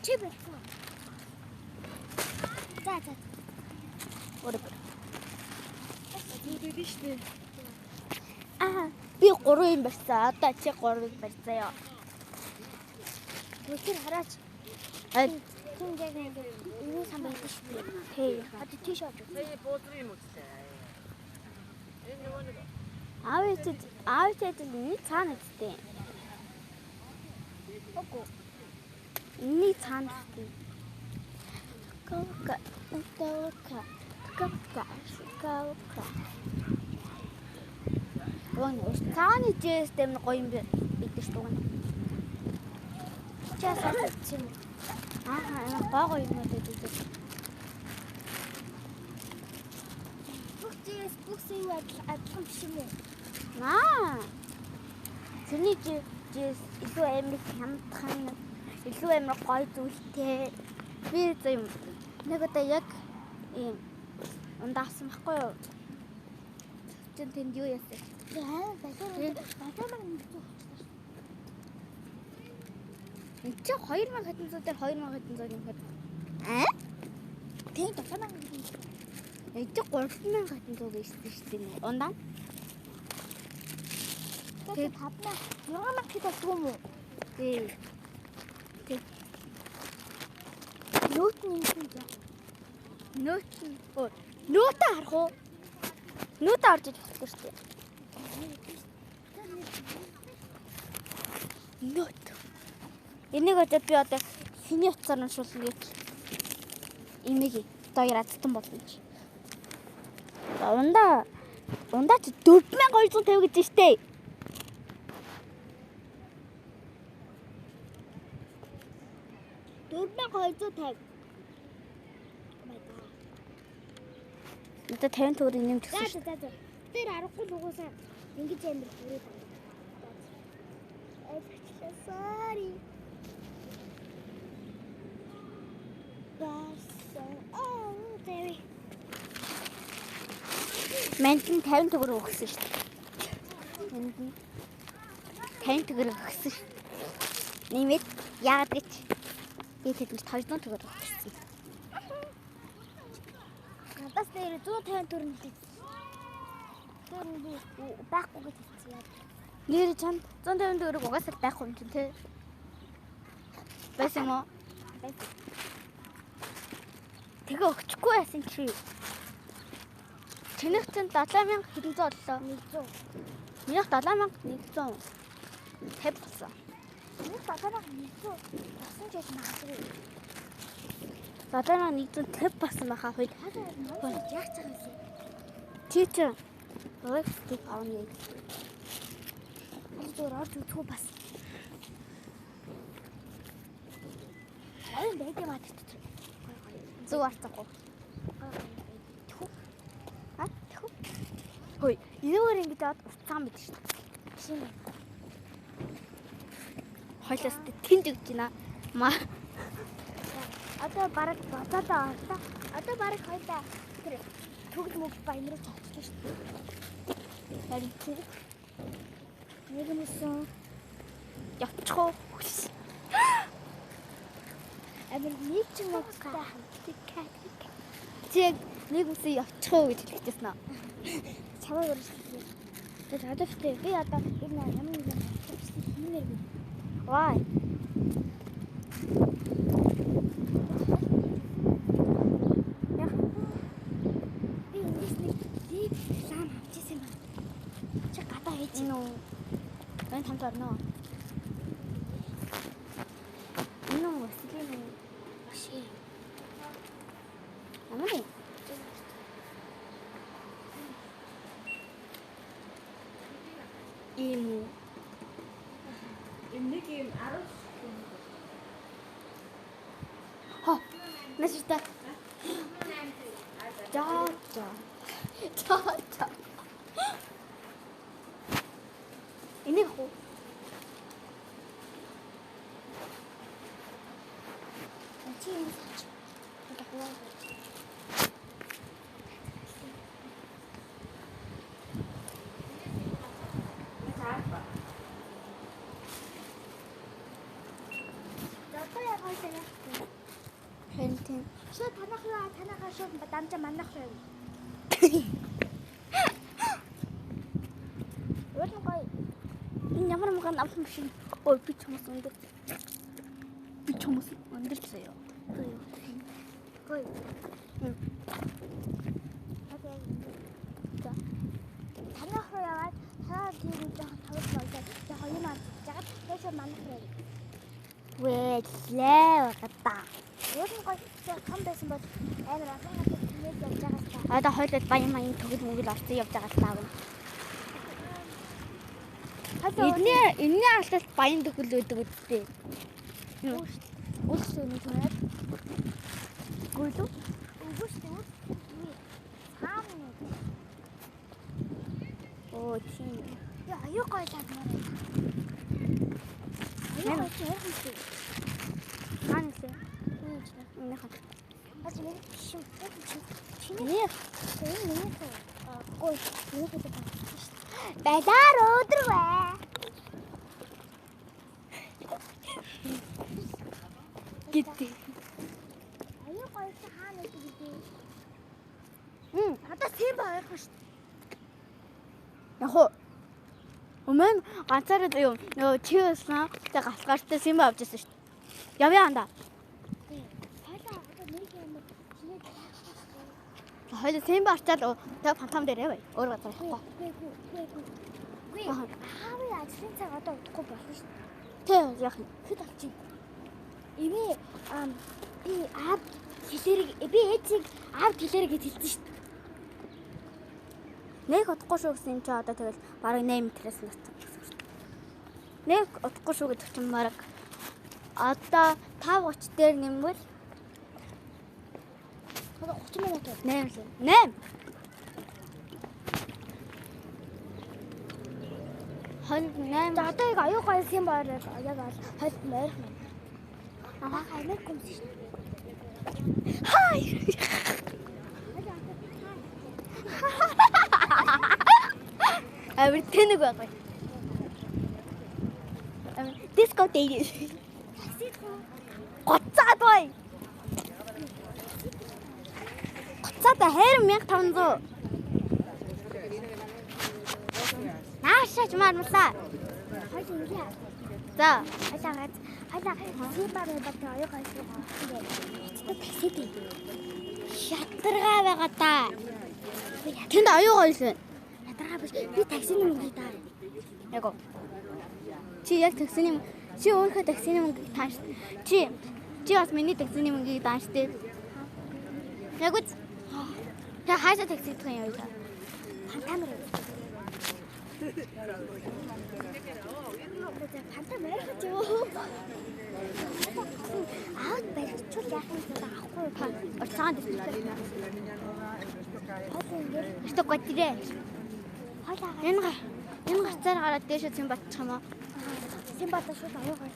Чи байсан. За. Өөрөө. Үгүй шүү дээ. Би 3 юм барьсан. Одоо чи 3-ыг барьсан ёо. Тэр хараач. Тин яг ингэ энэ сан байдаг шүү дээ. Хей. Одоо тийш авч. Аавчид энэ цаана үстэй. Үгүй. Ini цаана үстэй. Кока. Вон цааны жээс дэм гоё юм байдаг шүү дээ. Часаа чим. Гоо юм байдаг. Бүхсийн адилхан биш юм уу? Тэрний жээс илүү амар хямдхан, илүү амар гоё зүйлтэй. Би зөв нэг одоо яг ийм ундаас махгүй юу? Чин тэнд юу яасан? Базар Энд чи 2000 хэдэн зуун дээр 2000 хэдэн зуун юм хэд? тийм тасаа Энд чи 3000 хэдэн зуун гэсэн шүү дээ. Ундаа. тэгээд 5000 хэд болов юм уу? Тий. Нөт нь юм жаа. Нөөтө харах уу? Нөөтө орж иж болохгүй шүү дээ. Нөөт. Энийг одоо би одоо хэний утсаар уншуулна гэж имийг доёр адтан болно чи. Ундаа чи 4250 гэж штэ. Надад 50 төгрөг нэмж өгсөн шүү. За. Тэр аргагүй л угаасаа ингэж амир хүрээд байна. Sorry. Дэви. Манд нь 50 төгрөг өгсөн шүү. Манд нь 50 төгрөг өгсөн шүү. Нэмээд яагаад гэж би тэдэнд 200 төгрөг өгсөн. Надаас дээр 150 төгрөг нэлээд. Тэр би байхгүй гэж хэлсэн. Нэр чанд 150 төгрөг угаасаа байхгүй юм чинь тий. Байсан уу? Тэгээ өгчихгүй байсан чи. Чинийх чинь 7000 хэдэн зуун боллоо? 100. Минийх 7100. 50 болсон. Нэг бадараа 100. Басан ч яж магадгүй. 7150 болсон байхаа хойд. Яг цаа байсан. Чи чинь лэгстик авна. Зүгээр орж үзгүй бас. Айн байдаг мат. Зүг арцахгүй. Хөөе, энэгээр ингэж аваад уртцаан байдаг шүү дээ. Шинэ. Хойлоос тэнд өгч байна. Одоо бараг бодоодоо орлоо. Одоо бараг хоёлаа тэр төгөл мөг баянруу цогцлоо шүү дээ. Харин тэр Нэг юмсан явчих уу? амир нэг ч мөгтэй хамтдаа. Чи нэг үсээ явчих уу гэж хэлчихсэн аа. Чамаа өрөжлөө. Тэр одоостой би одоо энэ ямар нэг юм би. Why? Би нэг лам авчихсан байна. Чи гадаа хийж Энэ үү? Байн хамт орно. Энэ үү? Сэтгэл машин. Ямар юм? Ийм үү? Нэг юм 10 Нэштэй. За. Энийг хуу. Чи юм сач. хойлоо яах вэ? Харин тийм. Шууд танахаа шууд дамжаа манах вэ? Өөр нь гоё. Энэ ямар мган авсан биш. Ой би ч хүмүүс өндөр. Би ч хүмүүс өндөр заяа. Гоё. Танахаа яваад танаа тийм жоохон тавд болоод жоохон юм авч жагаад тэшээ манах вэ? Вэлээ гата. Өөр нь гоё том байсан бол амар олон хатад нээд явж байгаа та. Одоо хойлол баян маяг төгөл мөгөл орсон явж байгаа л таав. Энэний алталт баян төгөл өгдөг үстэй. Үлс өнө tunаад Гүйлүү? өгөөс төгөл хаана Оо тийм. яа аюу гоё тагнаа. Аюу гоё чи Хаана лээ? Энэ хат. бас нэг шим чиний Нэ миний гой миний хэд байлаар өдрвэ. гэдэг. Аюу гоё чи хаана гэдэг. Надад тийм байхгүй шүү. Яг уу. Өмнө ганцаараа юу нөгөө чи байсан. Тэг галгаартай симба авч ирсэн шүү дээ. Явъя анда. Хойлоо одоо нэг юм чиний Хоёул симба арчаад тэг фантам дээр яваа. Өөр газар явахгүй. Гүй. Хаавын ажлын цаг одоо удахгүй болно шүү. Тэг яах юм. Хэд авчих. Эми би аав хэлэрэг би ээжийг аав хэлэрэг гэж хэлсэн шүү. Нэг удахгүй шүү гэсэн юм чи одоо тэгэл бараг 8 метрээс нутсан гэсэн шүү дээ. Нэг удахгүй шүү гэдэг чинь бараг одоо 5:30 дээр нэмвэл Одоо 30 минут. 8 лээ. 8. Хоног 8. За одоо яг аюу гоё юм байна. Яг хойд морих юм. Аа хаймаг юм шүү. Хай. Авир тэнэг байгаа. Диско дээр. Гоцаад бай. Гоцаад хайр 1500. Наашаач мармлаа. Хойд ингээ. За. Хайлаа сибар бат аюу гоё юм. Такси дээ. Шатаргаа байгаа та. Тэнд аюу гоё л байна. Ядаргаа биш. Би таксины мөнгөийг даа. Яг уу. Чи яг таксины чи өөрөө таксины мөнгөийг тааш. Чи бас миний таксины мөнгөийг дааш дээ. Яг үү. Та хаашаа такси дэх юм яа? Фантамэр. Фантам ярих юу? Аа барьчул яах юм бэ? Авахгүй та. Орцаан дэвчээ. Хойд ингээ. Өстө готрээ. Хойлоо. Энэ гацаар гараад дээшээ зэн батчих юм аа. Симбата шууд аюу гоё.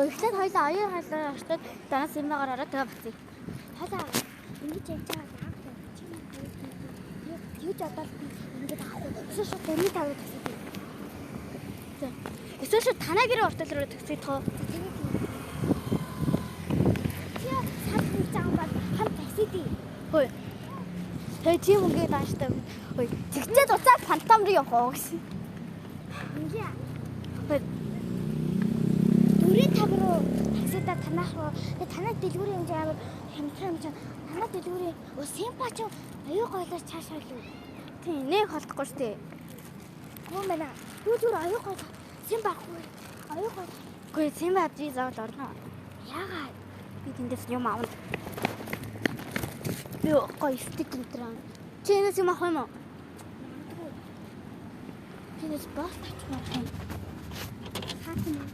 Ихлээд хоёлаа аюу хайлаа очтод данаас юмгаар ороод тэгээ бацъя. Хойлоо. Ингэж явж байгаа. Юуж одоо ингэж авахгүй. Шууд дөрмийн тавд гэсэн. Эсвэл шүү танаа гэрээ ортол руу таксид тоо. Чи сад хийж байгаа бол хам такси дээ. Хөөе. Тэгээ чи мөнгөний дааштай. Хөөе. Тэгчээд уцаад фантом руу явах гэсэн. Ингээ. Хөөе. Дөрийн тав руу таксида танах руу. Тэгээ танаа дэлгүүрийн хэмжээ амар хямдхан юм чинь. Танаа дэлгүүрийн симпа ч аюу гоёлоор цаашаа л. Тийм нэг холдохгүй шүү дээ. Гоо мэнэ. Юу зүр аюу гоё. Симпа ахгүй. Аюу гоё. Гэхдээ симба авчи заавал орно. Яагаад? Би тэндээс юм аавна. Би гоё стик энтраа. Чи энэс юм авах юм уу? Чинээс бас тачмаар юм. Хаасан юм.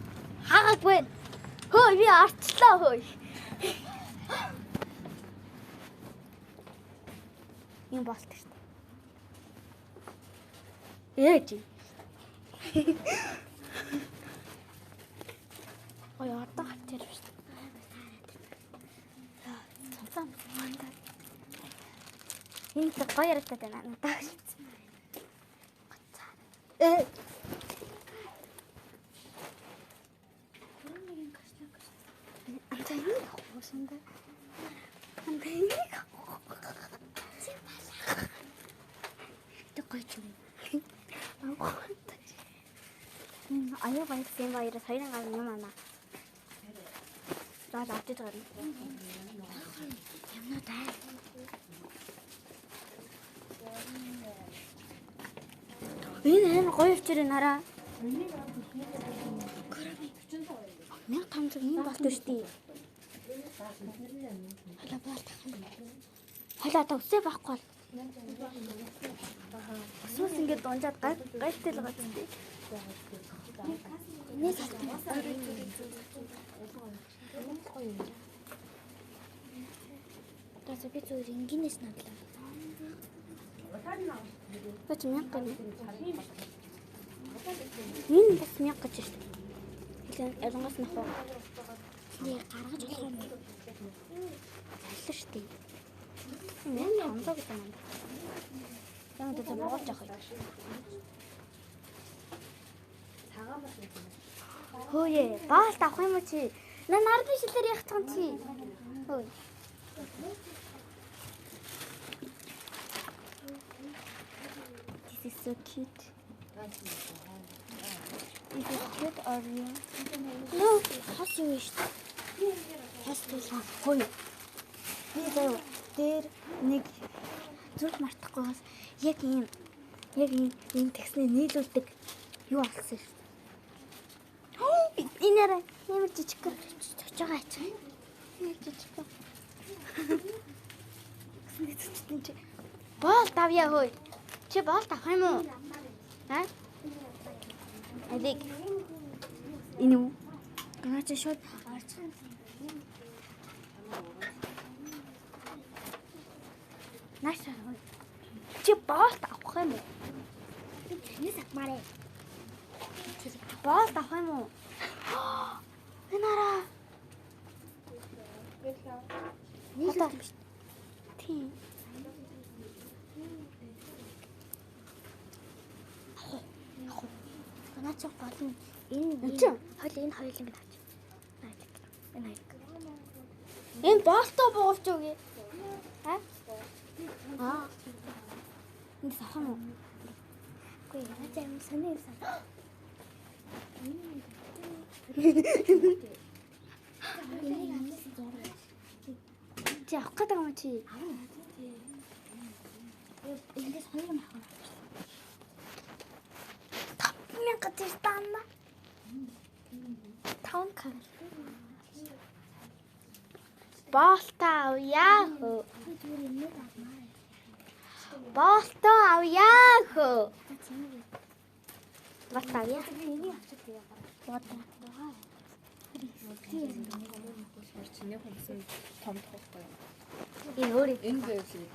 Хаагаагүй. Хөөе би арчлаа хөөе. Юм болт шүү дээ. Ээж. Ой одоо хатчих шүү дээ. Цанцаа мандаа. Энэ гоё яриатай байна надад. авсандаа. Тэг гоё ч юм. Аяа баясан баяраас хоёрын гар юм аа. За авч иж гарна. Юмнууд аа. Энэ амар гоё өчрөө нараа. 1500 юм болтой шүү дээ. Хала баар тахна. Халаа та өсөө байхгүй бол. Өсөөс ингээд дунжаад гайтай л байгаа юм дээ. Нээс халтан. Тэсээ би зүгээр ингинээс надлаа. Бач мянга гэнэ. Энэ бас мянга гэж шүү дээ. Хэлэн ялангаас нах уу. Nee гаргаж болох юм. Саллаа шүү дээ. Энэ хамсаа гэдэг юм. Ямар ч боолж авах юм. Хөөе, баалт авах юм уу чи? Нар биш лэр яах чам чи? Хөөе. This is so cute. Is it cute or you? No, хас юу вэ шүү дээ. Хас төлөө. Хөөе. Би заяа дээр нэг зүрх мартахгүй бас яг ийм текстний нийлүүлдэг юу алсан шүү. Инээрээ ямар жижиг Чож байгаа ч. нэг жижиг. Чи боол давья хөөе. Чи боол авах юм уу? Аа? Алиг. Инүү. Гэнэ чи шууд орчих. Наашаа хөөе. Чи боол авах юм уу? Би таньс авмаарэ. Боол авах юм уу? Энараа. Нэг л биш. Тийм. Гэнэ чи гол нь энэ Чи хойл энэ хоёулын гэж авч. Энэ хоёр. энэ боолтой буугавч үгүй. Аа. Энд авах юм уу? Үгүй яа ч юм сони сан. Чи авах гэдэг юм чи? Эндээс хоёр юм авах. 5000 гэж таана. 5 кал. Боолтой авъя хөө. Би зүгээр энэ авмаарэ. Боолтой авъя хөө. Боолтой авъя. Би энийг авчих яагаад. Боолтой. Чиний хөлсөн том тоххой. Энэ өөрөө Энэ зүйл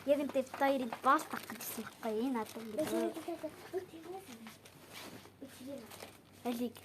яг энэ хоёрыг боол тах гэсэн байхгүй энэ надад. Алиг.